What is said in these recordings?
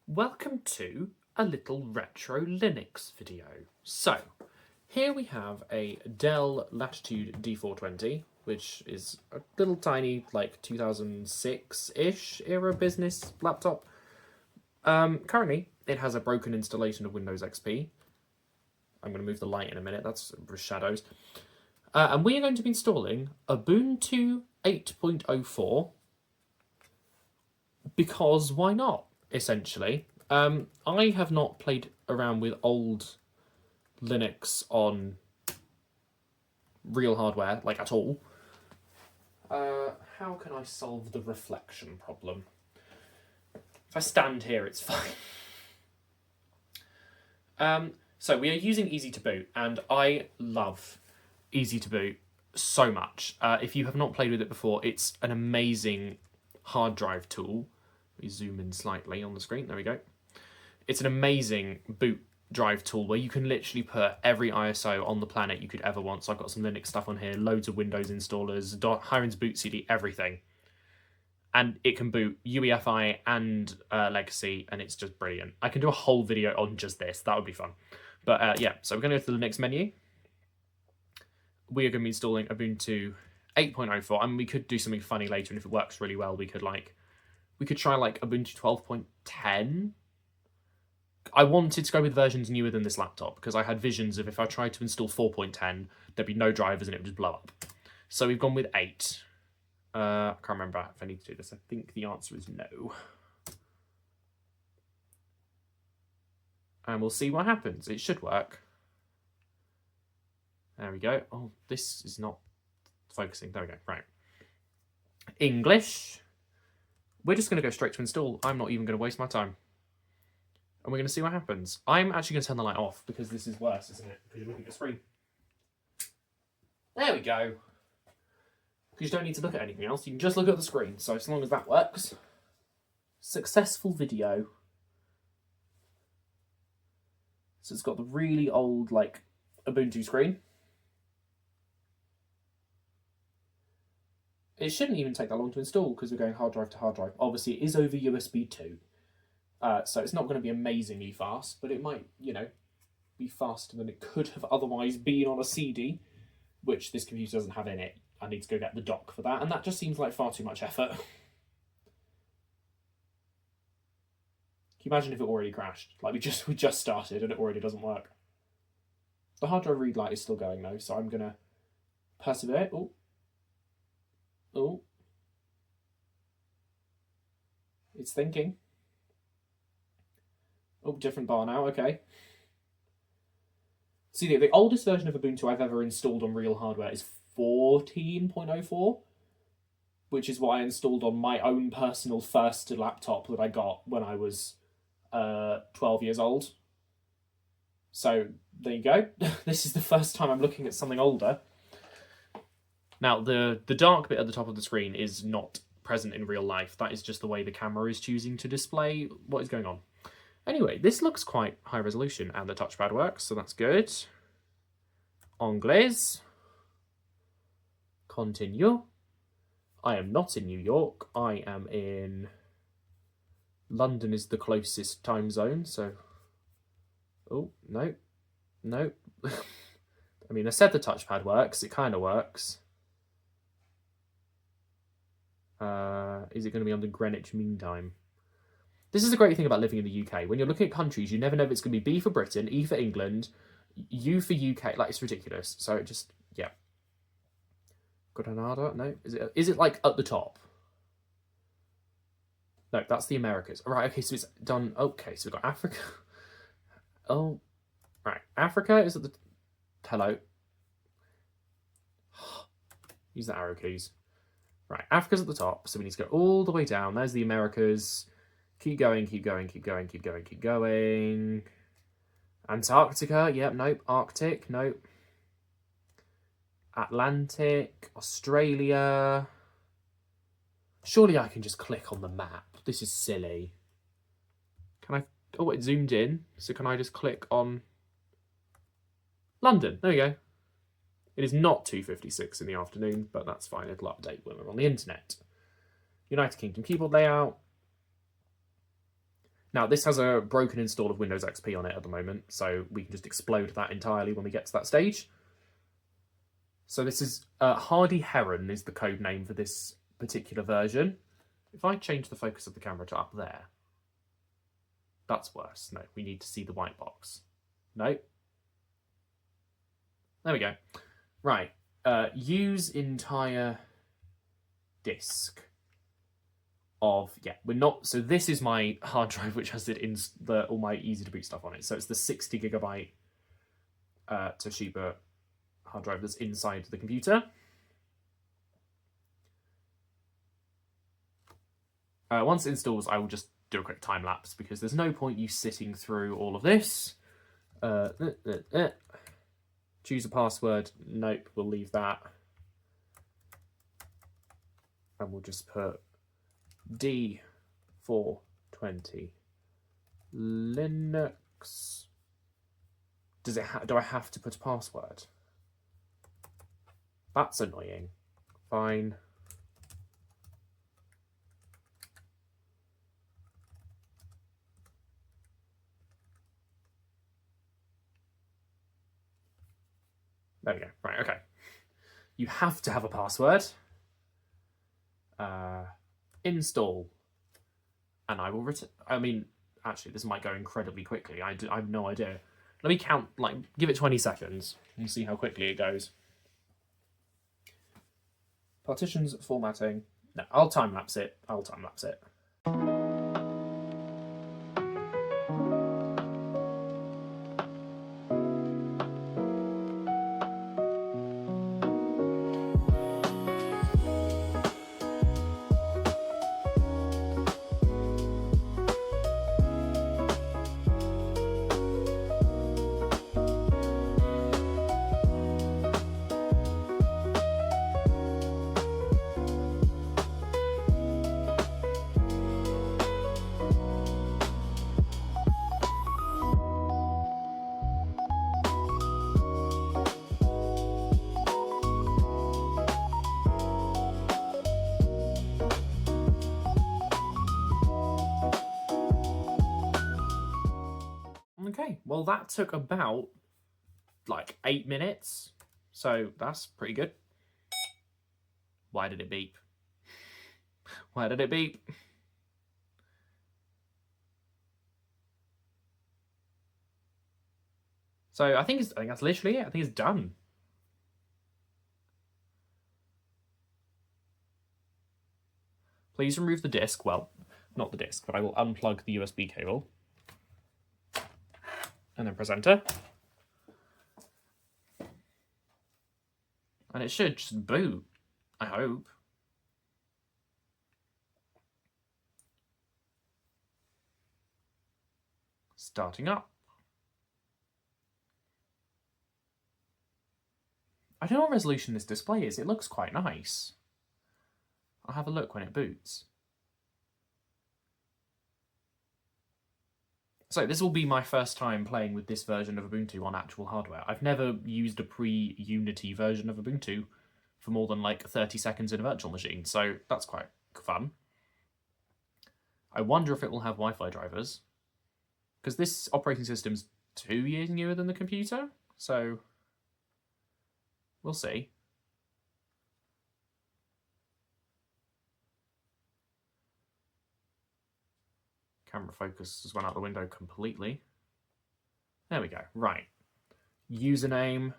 Welcome to a little retro Linux video. So, here we have a Dell Latitude D420, which is a little tiny, like 2006-ish era business laptop. Currently, it has a broken installation of Windows XP. I'm going to move the light in a minute, that's shadows. And we are going to be installing Ubuntu 8.04, because why not? Essentially, I have not played around with old Linux on real hardware, like at all. How can I solve the reflection problem? If I stand here, it's fine. So we are using Easy to Boot, and I love Easy to Boot so much. If you have not played with it before, it's an amazing hard drive tool. We zoom in slightly on the screen. There we go. It's an amazing boot drive tool where you can literally put every ISO on the planet you could ever want. So I've got some Linux stuff on here, loads of Windows installers, Hiren's boot CD, everything. And it can boot UEFI and Legacy, and it's just brilliant. I can do a whole video on just this. That would be fun. But yeah, so we're going to go to the Linux menu. We are going to be installing Ubuntu 8.04. I mean, we could do something funny later, and if it works really well, we could try like Ubuntu 12.10. I wanted to go with versions newer than this laptop because I had visions of if I tried to install 4.10, there'd be no drivers and it would just blow up. So we've gone with 8. I can't remember if I need to do this. I think the answer is no. And we'll see what happens. It should work. There we go. Oh, this is not focusing. There we go. Right. English. We're just going to go straight to install. I'm not even going to waste my time. And we're going to see what happens. I'm actually going to turn the light off because this is worse, isn't it? Because you're looking at the screen. There we go. Because you don't need to look at anything else. You can just look at the screen. So as long as that works. Successful video. So it's got the really old, like, Ubuntu screen. It shouldn't even take that long to install because we're going hard drive to hard drive. Obviously, it is over USB 2. So it's not going to be amazingly fast, but it might, be faster than it could have otherwise been on a CD, which this computer doesn't have in it. I need to go get the dock for that, and that just seems like far too much effort. Can you imagine if it already crashed? Like we just started and it already doesn't work. The hard drive read light is still going though, so I'm going to persevere. Oh. It's thinking. Oh, different bar now, okay. See, the oldest version of Ubuntu I've ever installed on real hardware is 14.04, which is what I installed on my own personal first laptop that I got when I was 12 years old. So, there you go. This is the first time I'm looking at something older. Now, the dark bit at the top of the screen is not present in real life. That is just the way the camera is choosing to display what is going on. Anyway, this looks quite high resolution, and the touchpad works, so that's good. Anglais. Continue. I am not in New York. I am in... London is the closest time zone, so... Oh, no. No. I mean, I said the touchpad works. It kind of works. Is it going to be under Greenwich Mean Time? This is a great thing about living in the UK. When you're looking at countries, you never know if it's going to be B for Britain, E for England, U for UK. Like, it's ridiculous. So it just, yeah. Granada? No? Is it like at the top? No, that's the Americas. Right, okay, so it's done. Okay, so we've got Africa. Oh, right. Africa is at the... Hello. Use the arrow keys. Right, Africa's at the top, so we need to go all the way down. There's the Americas. Keep going, keep going, keep going, keep going, keep going. Antarctica, yep, nope. Arctic, nope. Atlantic, Australia. Surely I can just click on the map. This is silly. Can I... Oh, it zoomed in. So can I just click on... London, there we go. It is not 2:56 in the afternoon, but that's fine. It'll update when we're on the internet. United Kingdom keyboard layout. Now, this has a broken install of Windows XP on it at the moment, so we can just explode that entirely when we get to that stage. So this is Hardy Heron is the code name for this particular version. If I change the focus of the camera to up there, that's worse. No, we need to see the white box. No. There we go. Right. Use entire disk of, yeah, we're not, so this is my hard drive which has all my easy to boot stuff on it. So it's the 60 gigabyte Toshiba hard drive that's inside the computer. Once it installs, I will just do a quick time lapse because there's no point you sitting through all of this. Choose a password. Nope, we'll leave that. And we'll just put D420 Linux. Does it? Do I have to put a password? That's annoying. Fine. There we go. Right, okay. You have to have a password. Install. And I will return. I mean, actually, this might go incredibly quickly. I have no idea. Let me count, like, give it 20 seconds and see how quickly it goes. Partitions, formatting. No, I'll time lapse it. Okay, well that took about like 8 minutes, so that's pretty good. Why did it beep? Why did it beep? So I think that's literally it. I think it's done. Please remove the disk. Well, not the disk, but I will unplug the USB cable. And then press enter. And it should just boot, I hope. Starting up. I don't know what resolution this display is. It looks quite nice. I'll have a look when it boots. So this will be my first time playing with this version of Ubuntu on actual hardware. I've never used a pre-Unity version of Ubuntu for more than like 30 seconds in a virtual machine, so that's quite fun. I wonder if it will have Wi-Fi drivers, because this operating system's 2 years newer than the computer, so we'll see. Camera focus has went out the window completely. There we go. Right. Username,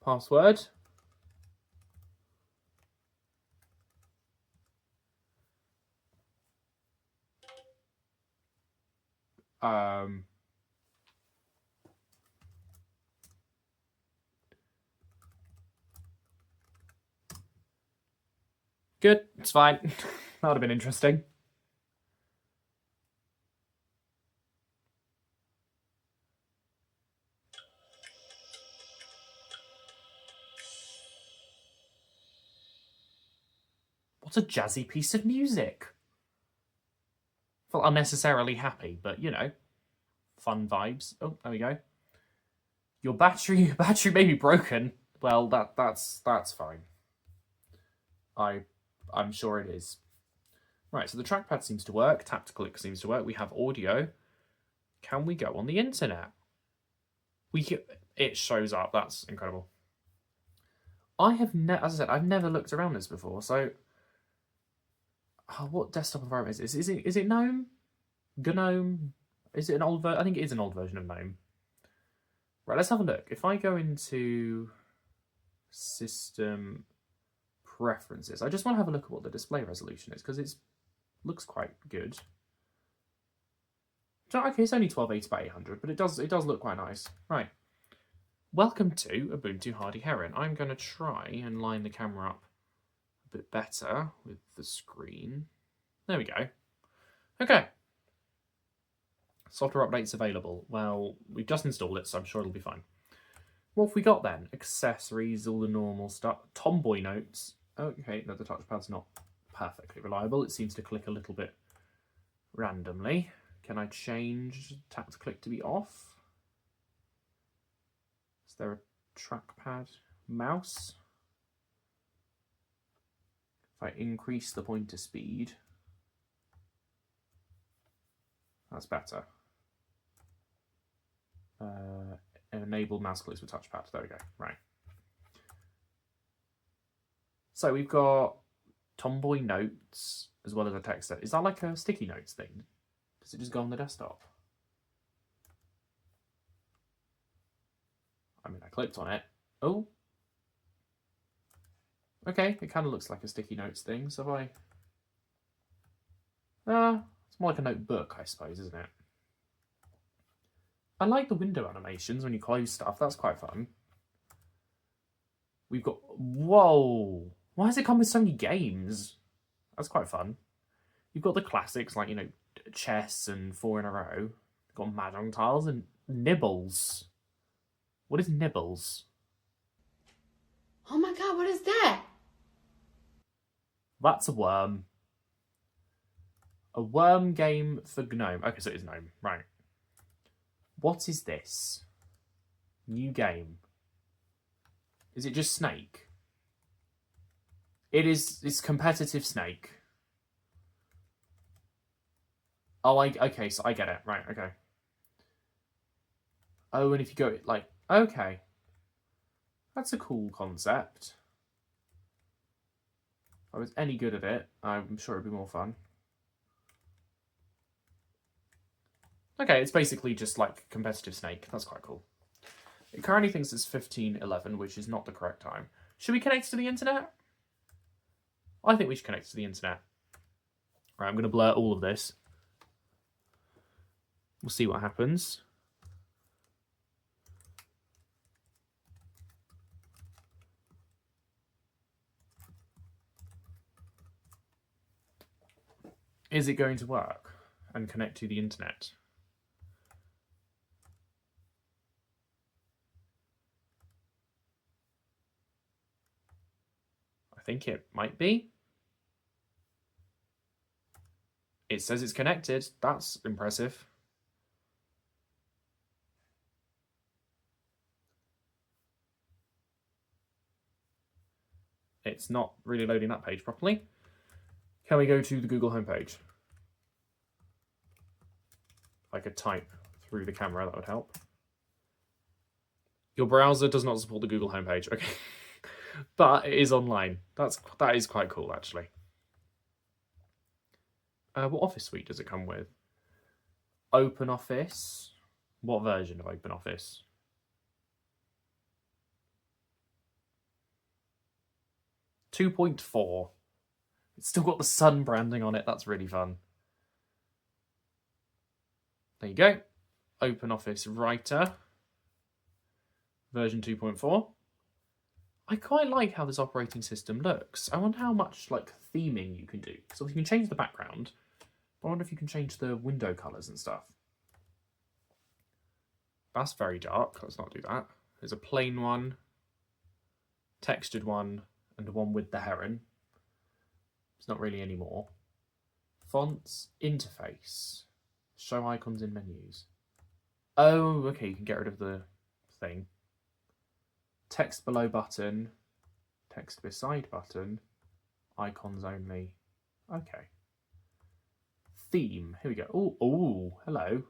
password. Good. It's fine. That would have been interesting. What a jazzy piece of music. Felt unnecessarily happy, but you know, fun vibes. Oh, there we go. Your battery may be broken. Well, that's fine. I'm sure it is. Right, so the trackpad seems to work. Tap to click seems to work. We have audio. Can we go on the internet? It shows up. That's incredible. I have as I said, I've never looked around this before. So, what desktop environment is this? Is it GNOME? GNOME? Is it an old version? I think it is an old version of GNOME. Right, let's have a look. If I go into System Preferences, I just want to have a look at what the display resolution is because it looks quite good. Okay, it's only 1280 by 800, but it does look quite nice. Right. Welcome to Ubuntu Hardy Heron. I'm going to try and line the camera up a bit better with the screen. There we go. Okay. Software updates available. Well, we've just installed it, so I'm sure it'll be fine. What have we got then? Accessories, all the normal stuff. Tomboy notes. Okay, no, the touchpad's not perfectly reliable. It seems to click a little bit randomly. Can I change tap to click to be off? Is there a trackpad mouse? If I increase the pointer speed, that's better. Enable mouse clicks with touchpad. There we go. Right. So we've got Tomboy notes as well as a text. Is that like a sticky notes thing? Does it just go on the desktop? I mean, I clicked on it. Oh. Okay, it kind of looks like a sticky notes thing. So if it's more like a notebook, I suppose, isn't it? I like the window animations when you close stuff. That's quite fun. We've got... Whoa! Why does it come with so many games? That's quite fun. You've got the classics like, chess and 4 in a row. You've got mahjong tiles and nibbles. What is nibbles? Oh my god, what is that? That's a worm. A worm game for GNOME. Okay, so it is GNOME. Right. What is this? New game. Is it just Snake? It's competitive Snake. Oh, okay, so I get it. Right, okay. Oh, and if you go, okay. That's a cool concept. If I was any good at it, I'm sure it'd be more fun. Okay, it's basically just like competitive Snake. That's quite cool. It currently thinks it's 15:11, which is not the correct time. Should we connect to the internet? I think we should connect to the internet. Right, I'm going to blur all of this. We'll see what happens. Is it going to work and connect to the internet? I think it might be. It says it's connected. That's impressive. It's not really loading that page properly. Can we go to the Google homepage? If I could type through the camera, that would help. Your browser does not support the Google homepage. Okay. But it is online. That is quite cool, actually. What Office suite does it come with? OpenOffice. What version of OpenOffice? .4. It's still got the sun branding on it. That's really fun. There you go. OpenOffice Writer. Version 2.4. I quite like how this operating system looks. I wonder how much theming you can do. So you can change the background. I wonder if you can change the window colours and stuff. That's very dark. Let's not do that. There's a plain one, textured one, and one with the heron. It's not really any more. Fonts, interface. Show icons in menus. Oh, okay, you can get rid of the thing. Text below button, text beside button, icons only. Okay. theme. Here we go. Oh, oh, hello.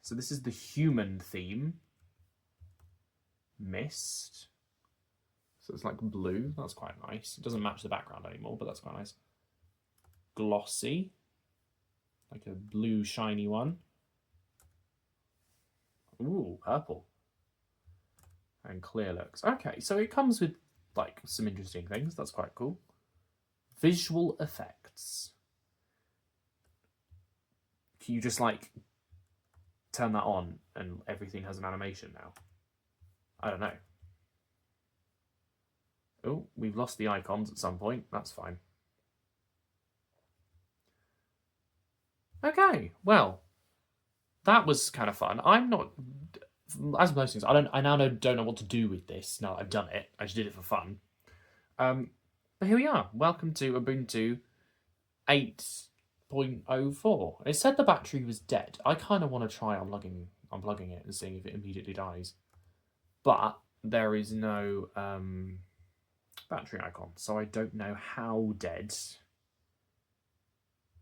So this is the human theme. Mist. So it's like blue. That's quite nice. It doesn't match the background anymore, but that's quite nice. Glossy. Like a blue shiny one. Ooh, purple. And clear looks. Okay, so it comes with like some interesting things. That's quite cool. Visual effects. Can you just like turn that on and everything has an animation now? I don't know. Oh, we've lost the icons at some point. That's fine. Okay, well, that was kind of fun. I'm not, as most things, I now don't know what to do with this. Now that I've done it, I just did it for fun. But here we are. Welcome to Ubuntu 8.04. It said the battery was dead. I kind of want to try unplugging it and seeing if it immediately dies. But there is no battery icon, so I don't know how dead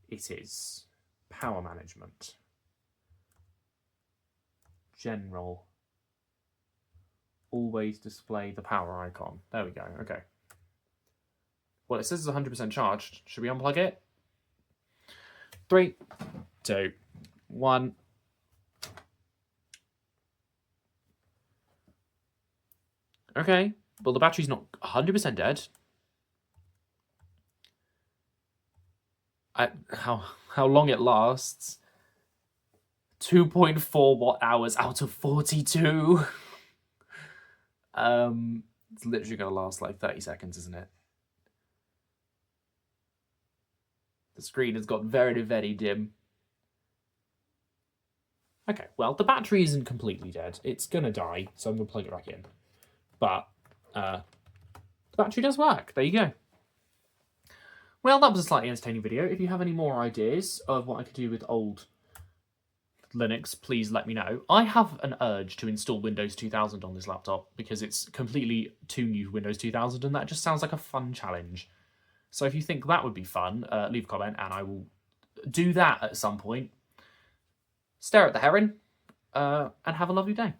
it is. Power management. General. Always display the power icon. There we go, okay. Well, it says it's 100% charged. Should we unplug it? 3, 2, 1. Okay, well the battery's not 100% dead. How long it lasts? 2.4 watt-hours out of 42. It's literally gonna last like 30 seconds, isn't it? The screen has got very, very dim. Okay, well, the battery isn't completely dead. It's gonna die, so I'm gonna plug it back in. But the battery does work. There you go. Well, that was a slightly entertaining video. If you have any more ideas of what I could do with old Linux, please let me know. I have an urge to install Windows 2000 on this laptop because it's completely too new to Windows 2000 and that just sounds like a fun challenge. So if you think that would be fun, leave a comment and I will do that at some point. Stare at the heron and have a lovely day.